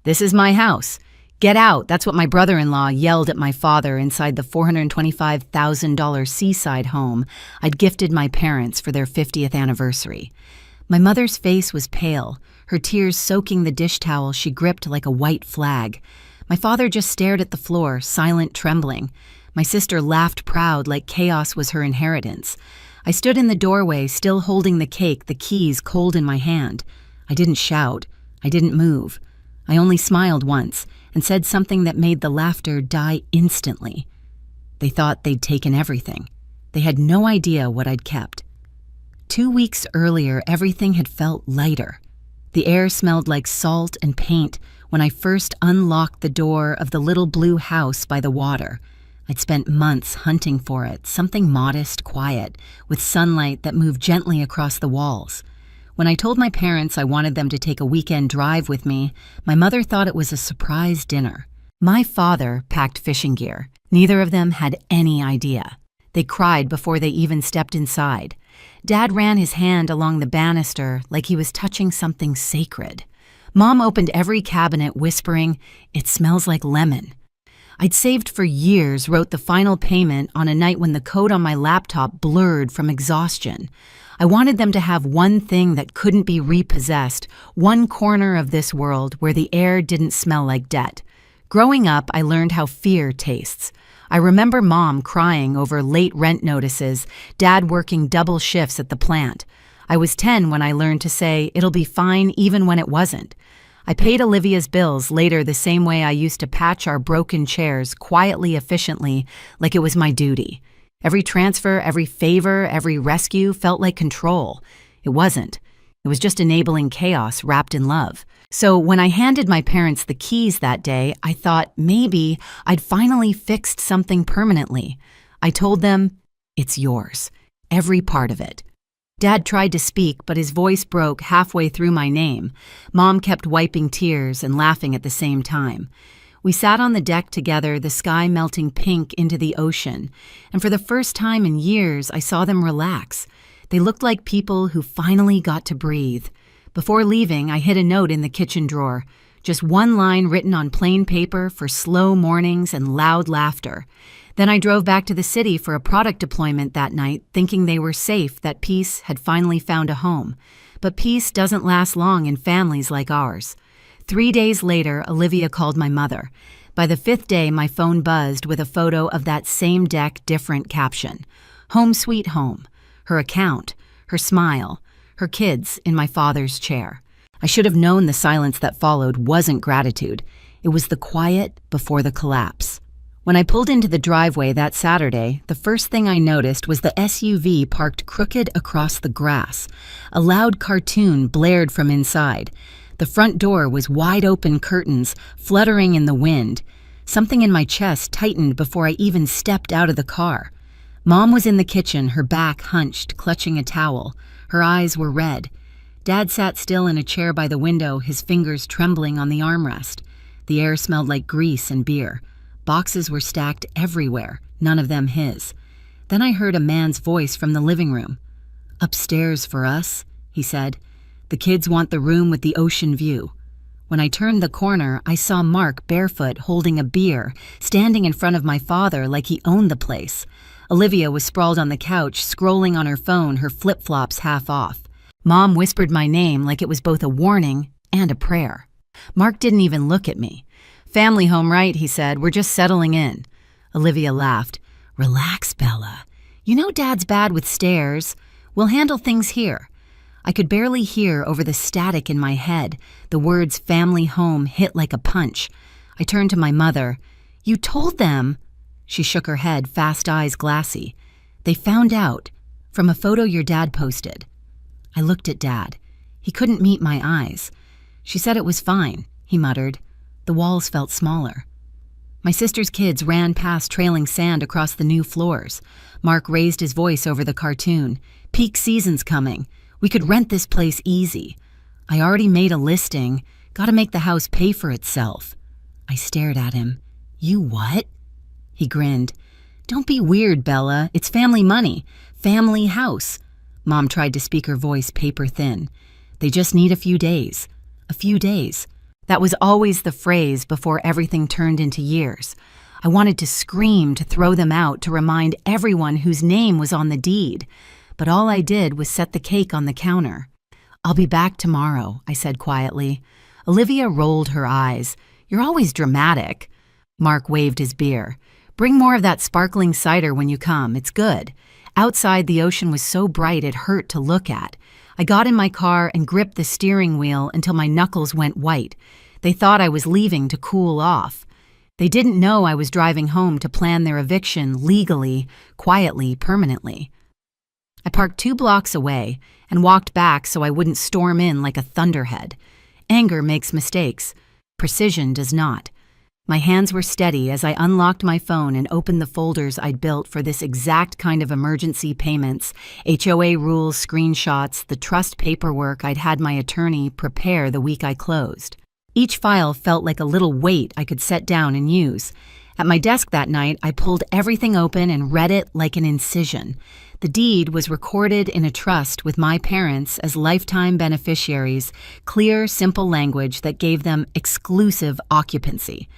"This is my house. Get out." That's what my brother-in-law yelled at my father inside the $425,000 Seaside home I'd gifted my parents for their 50th anniversary. My mother's face was pale, her tears soaking the dish towel she gripped like a white flag. My father just stared at the floor, silent, trembling. My sister laughed proud, like chaos was her inheritance. I stood in the doorway, still holding the cake, the keys cold in my hand. I didn't shout. I didn't move. I only smiled once and said something that made the laughter die instantly. They thought they'd taken everything. They had no idea what I'd kept. 2 weeks earlier, everything had felt lighter. The air smelled like salt and paint when I first unlocked the door of the little blue house by the water. I'd spent months hunting for it, something modest, quiet, with sunlight that moved gently across the walls. When I told my parents I wanted them to take a weekend drive with me, my mother thought it was a surprise dinner. My father packed fishing gear. Neither of them had any idea. They cried before they even stepped inside. Dad ran his hand along the banister like he was touching something sacred. Mom opened every cabinet, whispering, "It smells like lemon." I'd saved for years, wrote the final payment on a night when the code on my laptop blurred from exhaustion. I wanted them to have one thing that couldn't be repossessed, one corner of this world where the air didn't smell like debt. Growing up, I learned how fear tastes. I remember Mom crying over late rent notices, Dad working double shifts at the plant. I was 10 when I learned to say, "It'll be fine," even when it wasn't. I paid Olivia's bills later the same way I used to patch our broken chairs, quietly, efficiently, like it was my duty. Every transfer, every favor, every rescue felt like control. It wasn't. It was just enabling chaos wrapped in love. So when I handed my parents the keys that day, I thought maybe I'd finally fixed something permanently. I told them, "It's yours. Every part of it." Dad tried to speak, but his voice broke halfway through my name. Mom kept wiping tears and laughing at the same time. We sat on the deck together, the sky melting pink into the ocean, and for the first time in years, I saw them relax. They looked like people who finally got to breathe. Before leaving, I hid a note in the kitchen drawer, just one line written on plain paper for slow mornings and loud laughter. Then I drove back to the city for a product deployment that night, thinking they were safe, that peace had finally found a home. But peace doesn't last long in families like ours. 3 days later, Olivia called my mother. By the 5th day, my phone buzzed with a photo of that same deck, different caption. Home sweet home. Her account, her smile, her kids in my father's chair. I should have known the silence that followed wasn't gratitude. It was the quiet before the collapse. When I pulled into the driveway that Saturday, the first thing I noticed was the SUV parked crooked across the grass. A loud cartoon blared from inside. The front door was wide open, curtains fluttering in the wind. Something in my chest tightened before I even stepped out of the car. Mom was in the kitchen, her back hunched, clutching a towel. Her eyes were red. Dad sat still in a chair by the window, his fingers trembling on the armrest. The air smelled like grease and beer. Boxes were stacked everywhere, none of them his. Then I heard a man's voice from the living room. "Upstairs for us," he said. "The kids want the room with the ocean view." When I turned the corner, I saw Mark barefoot holding a beer, standing in front of my father like he owned the place. Olivia was sprawled on the couch, scrolling on her phone, her flip-flops half off. Mom whispered my name like it was both a warning and a prayer. Mark didn't even look at me. "Family home, right?" he said. "We're just settling in." Olivia laughed. "Relax, Bella. You know Dad's bad with stairs. We'll handle things here." I could barely hear over the static in my head. The words family home hit like a punch. I turned to my mother. "You told them." She shook her head, fast eyes glassy. "They found out from a photo your dad posted." I looked at Dad. He couldn't meet my eyes. "She said it was fine," he muttered. The walls felt smaller. My sister's kids ran past, trailing sand across the new floors. Mark raised his voice over the cartoon. "Peak season's coming. We could rent this place easy. I already made a listing. Gotta make the house pay for itself." I stared at him. "You what?" He grinned. "Don't be weird, Bella. It's family money. Family house." Mom tried to speak her voice paper thin. "They just need a few days. A few days. That was always the phrase before everything turned into years. I wanted to scream, to throw them out, to remind everyone whose name was on the deed. But all I did was set the cake on the counter. "I'll be back tomorrow," I said quietly. Olivia rolled her eyes. "You're always dramatic." Mark waved his beer. "Bring more of that sparkling cider when you come. It's good." Outside, the ocean was so bright it hurt to look at. I got in my car and gripped the steering wheel until my knuckles went white. They thought I was leaving to cool off. They didn't know I was driving home to plan their eviction legally, quietly, permanently. I parked 2 blocks away and walked back so I wouldn't storm in like a thunderhead. Anger makes mistakes. Precision does not. My hands were steady as I unlocked my phone and opened the folders I'd built for this exact kind of emergency payments, HOA rules, screenshots, the trust paperwork I'd had my attorney prepare the week I closed. Each file felt like a little weight I could set down and use. At my desk that night, I pulled everything open and read it like an incision. The deed was recorded in a trust with my parents as lifetime beneficiaries, clear, simple language that gave them exclusive occupancy.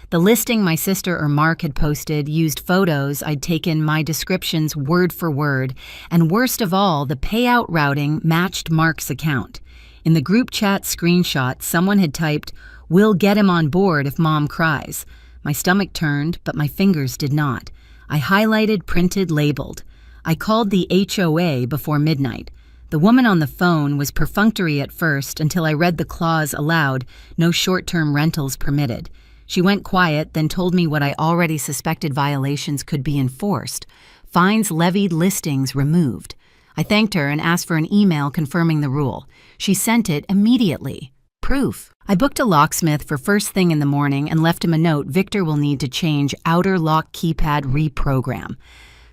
The listing my sister or Mark had posted used photos I'd taken my descriptions word for word, and worst of all, the payout routing matched Mark's account. In the group chat screenshot, someone had typed, "We'll get him on board if Mom cries." My stomach turned, but my fingers did not. I highlighted, printed, labeled. I called the HOA before midnight. The woman on the phone was perfunctory at first until I read the clause aloud, "No short-term rentals permitted." She went quiet, then told me what I already suspected: violations could be enforced. Fines levied, listings removed. I thanked her and asked for an email confirming the rule. She sent it immediately. Proof. I booked a locksmith for first thing in the morning and left him a note Victor will need to change outer lock keypad reprogram.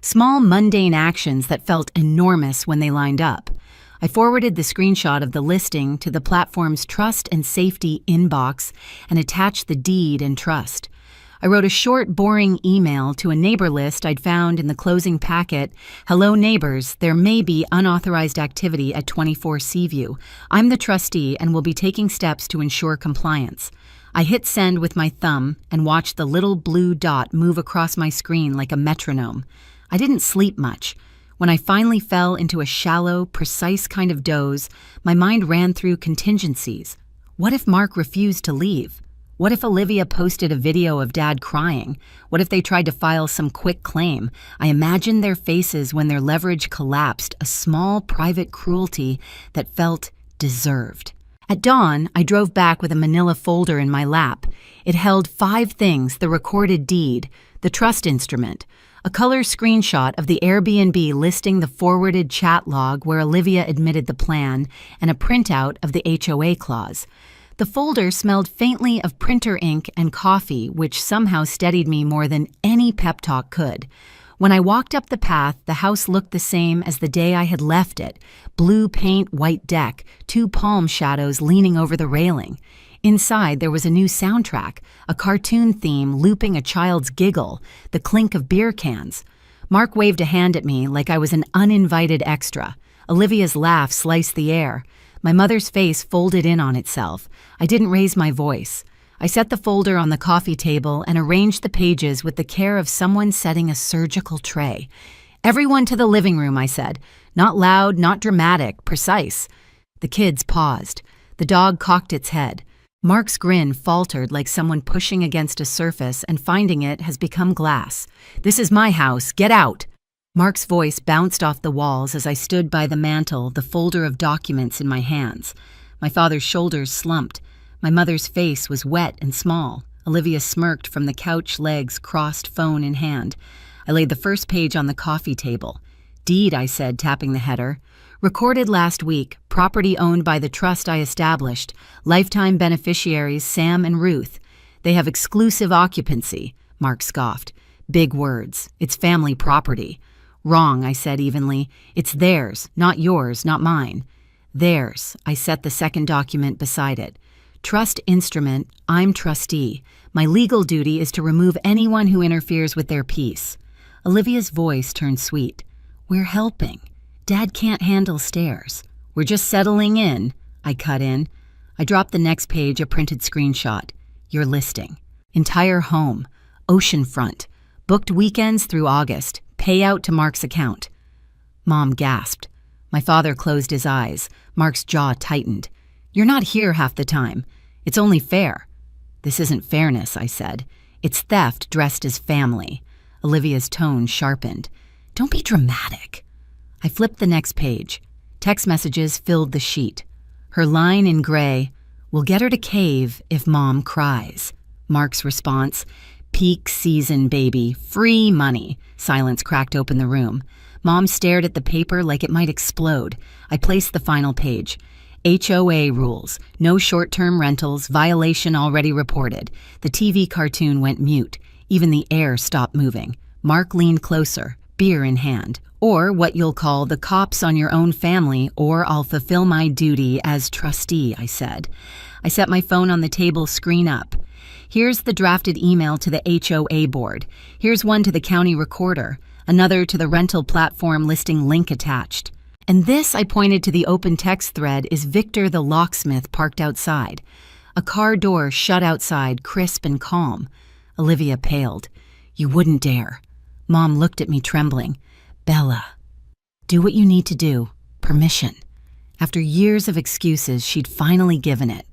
Small, mundane actions that felt enormous when they lined up. I forwarded the screenshot of the listing to the platform's trust and safety inbox and attached the deed and trust. I wrote a short, boring email to a neighbor list I'd found in the closing packet. "Hello neighbors, there may be unauthorized activity at 24 Seaview. I'm the trustee and will be taking steps to ensure compliance." I hit send with my thumb and watched the little blue dot move across my screen like a metronome. I didn't sleep much. When I finally fell into a shallow, precise kind of doze, my mind ran through contingencies. What if Mark refused to leave? What if Olivia posted a video of Dad crying? What if they tried to file some quick claim? I imagined their faces when their leverage collapsed, a small private cruelty that felt deserved. At dawn, I drove back with a manila folder in my lap. It held 5 things: the recorded deed, the trust instrument, a color screenshot of the Airbnb listing, the forwarded chat log where Olivia admitted the plan, and a printout of the HOA clause. The folder smelled faintly of printer ink and coffee, which somehow steadied me more than any pep talk could. When I walked up the path, the house looked the same as the day I had left it. Blue paint, white deck, 2 palm shadows leaning over the railing. Inside, there was a new soundtrack, a cartoon theme looping a child's giggle, the clink of beer cans. Mark waved a hand at me like I was an uninvited extra. Olivia's laugh sliced the air. My mother's face folded in on itself. I didn't raise my voice. I set the folder on the coffee table and arranged the pages with the care of someone setting a surgical tray. "Everyone to the living room," I said. Not loud, not dramatic, precise. The kids paused. The dog cocked its head. Mark's grin faltered like someone pushing against a surface and finding it has become glass. "This is my house. Get out." Mark's voice bounced off the walls as I stood by the mantel, the folder of documents in my hands. My father's shoulders slumped. My mother's face was wet and small. Olivia smirked from the couch legs crossed, phone in hand. I laid the first page on the coffee table. "Deed," I said, tapping the header. "Recorded last week. Property owned by the trust I established. Lifetime beneficiaries Sam and Ruth. They have exclusive occupancy." Mark scoffed. "Big words. It's family property." "Wrong," I said evenly. "It's theirs, not yours, not mine." "Theirs." I set the second document beside it. "Trust instrument. I'm trustee. My legal duty is to remove anyone who interferes with their peace." Olivia's voice turned sweet. "We're helping. Dad can't handle stairs. We're just settling in." I cut in. I dropped the next page, a printed screenshot. Your listing. Entire home. Oceanfront. Booked weekends through August. Payout to Mark's account. Mom gasped. My father closed his eyes. Mark's jaw tightened. You're not here half the time. It's only fair. This isn't fairness, I said. It's theft dressed as family. Olivia's tone sharpened. Don't be dramatic. I flipped the next page. Text messages filled the sheet. Her line in gray, we'll get her to cave if Mom cries. Mark's response, peak season, baby, free money. Silence cracked open the room. Mom stared at the paper like it might explode. I placed the final page. HOA rules. No short-term rentals. Violation already reported. The TV cartoon went mute. Even the air stopped moving. Mark leaned closer, beer in hand. Or what you'll call the cops on your own family, or I'll fulfill my duty as trustee, I said. I set my phone on the table, screen up. Here's the drafted email to the HOA board. Here's one to the county recorder. Another to the rental platform listing link attached. And this, I pointed to the open text thread, is Victor the locksmith parked outside. A car door shut outside, crisp and calm. Olivia paled. You wouldn't dare. Mom looked at me trembling. Bella. Do what you need to do. Permission. After years of excuses, she'd finally given it.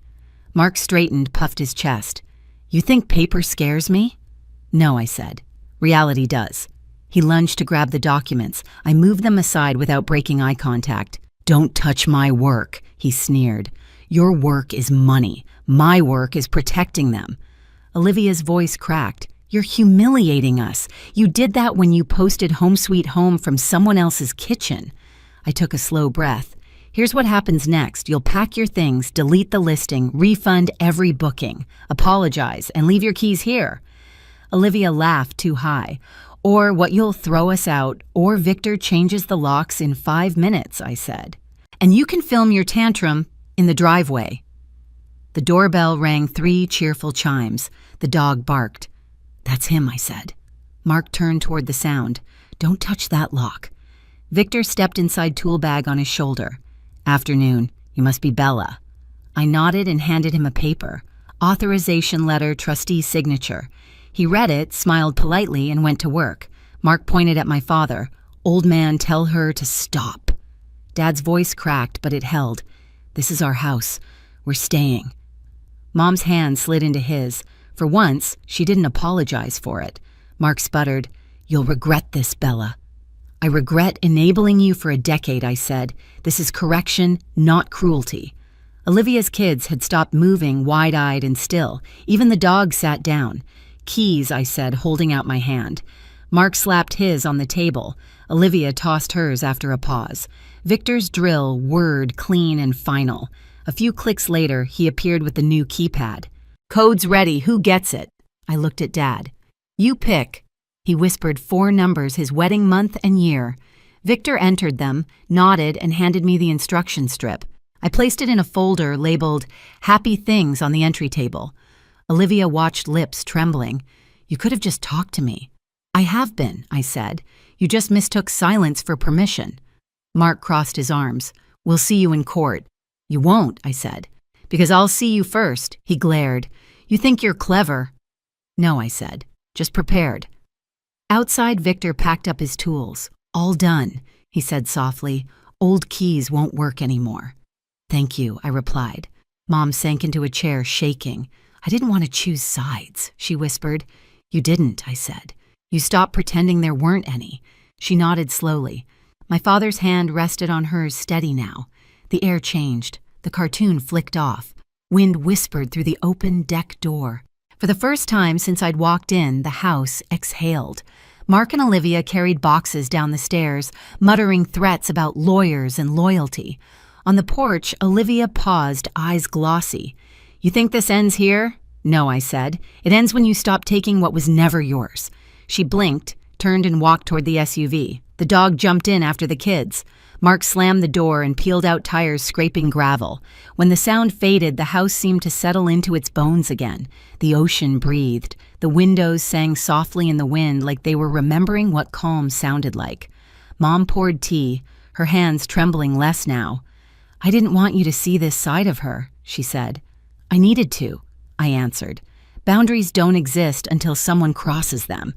Mark straightened, puffed his chest. You think paper scares me? No, I said. Reality does. He lunged to grab the documents. I moved them aside without breaking eye contact. Don't touch my work, he sneered. Your work is money. My work is protecting them. Olivia's voice cracked. You're humiliating us. You did that when you posted Home Sweet Home from someone else's kitchen. I took a slow breath. Here's what happens next. You'll pack your things, delete the listing, refund every booking, apologize, and leave your keys here. Olivia laughed too high. Or what you'll throw us out, or Victor changes the locks in 5 minutes, I said. And you can film your tantrum in the driveway. The doorbell rang 3 cheerful chimes. The dog barked. That's him, I said. Mark turned toward the sound. Don't touch that lock. Victor stepped inside tool bag on his shoulder. Afternoon. You must be Bella. I nodded and handed him a paper. Authorization letter, trustee signature. He read it, smiled politely, and went to work. Mark pointed at my father. Old man, tell her to stop. Dad's voice cracked, but it held. This is our house. We're staying. Mom's hand slid into his. For once, she didn't apologize for it. Mark sputtered, You'll regret this, Bella. I regret enabling you for a decade, I said. This is correction, not cruelty. Olivia's kids had stopped moving, wide-eyed and still. Even the dog sat down. Keys, I said, holding out my hand. Mark slapped his on the table. Olivia tossed hers after a pause. Victor's drill whirred clean and final. A few clicks later, he appeared with the new keypad. Code's ready. Who gets it? I looked at Dad. You pick. He whispered 4 numbers, his wedding month and year. Victor entered them, nodded, and handed me the instruction strip. I placed it in a folder labeled Happy Things on the entry table. Olivia watched, lips trembling. You could have just talked to me. I have been, I said. You just mistook silence for permission. Mark crossed his arms. We'll see you in court. You won't, I said. Because I'll see you first, he glared. You think you're clever. No, I said. Just prepared. Outside, Victor packed up his tools. All done, he said softly. Old keys won't work anymore. Thank you, I replied. Mom sank into a chair, shaking. I didn't want to choose sides, she whispered. You didn't, I said. You stopped pretending there weren't any. She nodded slowly. My father's hand rested on hers, steady now. The air changed. The cartoon flicked off. Wind whispered through the open deck door. For the first time since I'd walked in, the house exhaled. Mark and Olivia carried boxes down the stairs, muttering threats about lawyers and loyalty. On the porch, Olivia paused, eyes glossy. You think this ends here? No, I said. It ends when you stop taking what was never yours. She blinked, turned and walked toward the SUV. The dog jumped in after the kids. Mark slammed the door and peeled out tires scraping gravel. When the sound faded, the house seemed to settle into its bones again. The ocean breathed. The windows sang softly in the wind like they were remembering what calm sounded like. Mom poured tea, her hands trembling less now. I didn't want you to see this side of her, she said. I needed to, I answered. Boundaries don't exist until someone crosses them.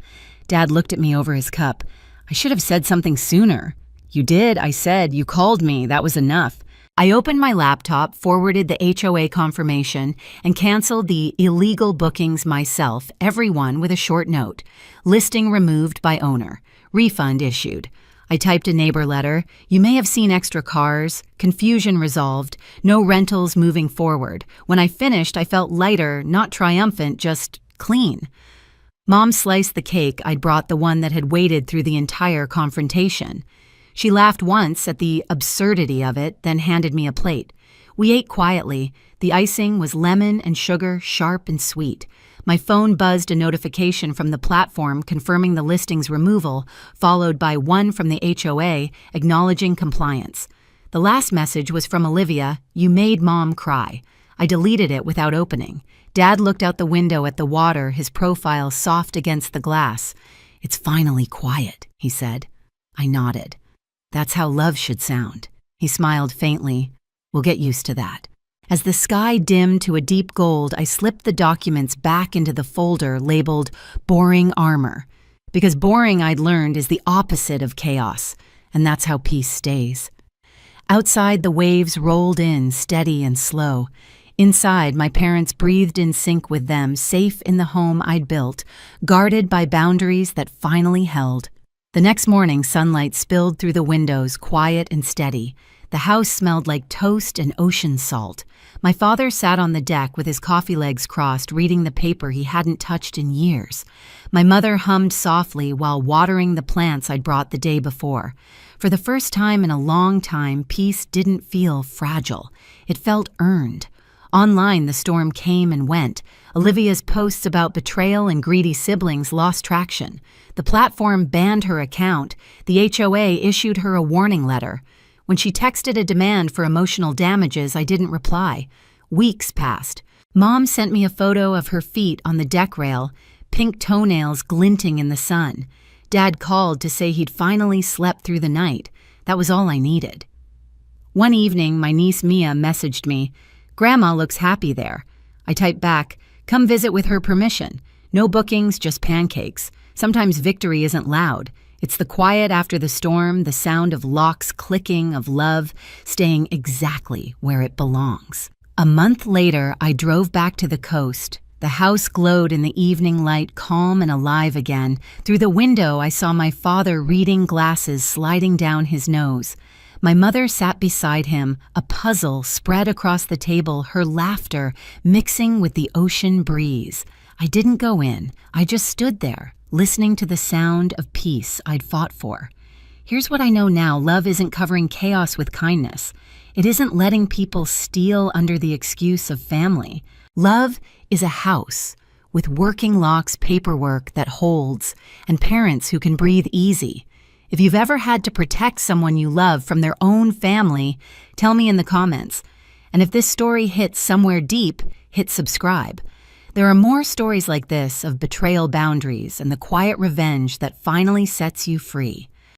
Dad looked at me over his cup. I should have said something sooner. You did, I said. You called me. That was enough. I opened my laptop, forwarded the HOA confirmation, and canceled the illegal bookings myself, everyone with a short note. Listing removed by owner. Refund issued. I typed a neighbor letter. You may have seen extra cars. Confusion resolved. No rentals moving forward. When I finished, I felt lighter, not triumphant, just clean. Mom sliced the cake I'd brought, the one that had waited through the entire confrontation. She laughed once at the absurdity of it, then handed me a plate. We ate quietly. The icing was lemon and sugar, sharp and sweet. My phone buzzed a notification from the platform confirming the listing's removal, followed by one from the HOA acknowledging compliance. The last message was from Olivia, "You made Mom cry." I deleted it without opening. Dad looked out the window at the water, his profile soft against the glass. "It's finally quiet," he said. I nodded. "That's how love should sound." He smiled faintly. "We'll get used to that." As the sky dimmed to a deep gold, I slipped the documents back into the folder labeled Boring Armor. Because boring, I'd learned, is the opposite of chaos, and that's how peace stays. Outside, the waves rolled in, steady and slow. Inside, my parents breathed in sync with them, safe in the home I'd built, guarded by boundaries that finally held. The next morning, sunlight spilled through the windows, quiet and steady. The house smelled like toast and ocean salt. My father sat on the deck with his coffee legs crossed, reading the paper he hadn't touched in years. My mother hummed softly while watering the plants I'd brought the day before. For the first time in a long time, peace didn't feel fragile. It felt earned. Online, the storm came and went. Olivia's posts about betrayal and greedy siblings lost traction. The platform banned her account. The HOA issued her a warning letter. When she texted a demand for emotional damages, I didn't reply. Weeks passed. Mom sent me a photo of her feet on the deck rail, pink toenails glinting in the sun. Dad called to say he'd finally slept through the night. That was all I needed. One evening, my niece Mia messaged me, "Grandma looks happy there." I typed back, "Come visit with her permission. No bookings, just pancakes. Sometimes victory isn't loud. It's the quiet after the storm, the sound of locks clicking, of love staying exactly where it belongs." A month later, I drove back to the coast. The house glowed in the evening light, calm and alive again. Through the window, I saw my father reading glasses sliding down his nose. My mother sat beside him, a puzzle spread across the table, her laughter mixing with the ocean breeze. I didn't go in. I just stood there, listening to the sound of peace I'd fought for. Here's what I know now. Love isn't covering chaos with kindness. It isn't letting people steal under the excuse of family. Love is a house with working locks, paperwork that holds, and parents who can breathe easy. If you've ever had to protect someone you love from their own family, tell me in the comments. And if this story hits somewhere deep, hit subscribe. There are more stories like this of betrayal, boundaries, and the quiet revenge that finally sets you free.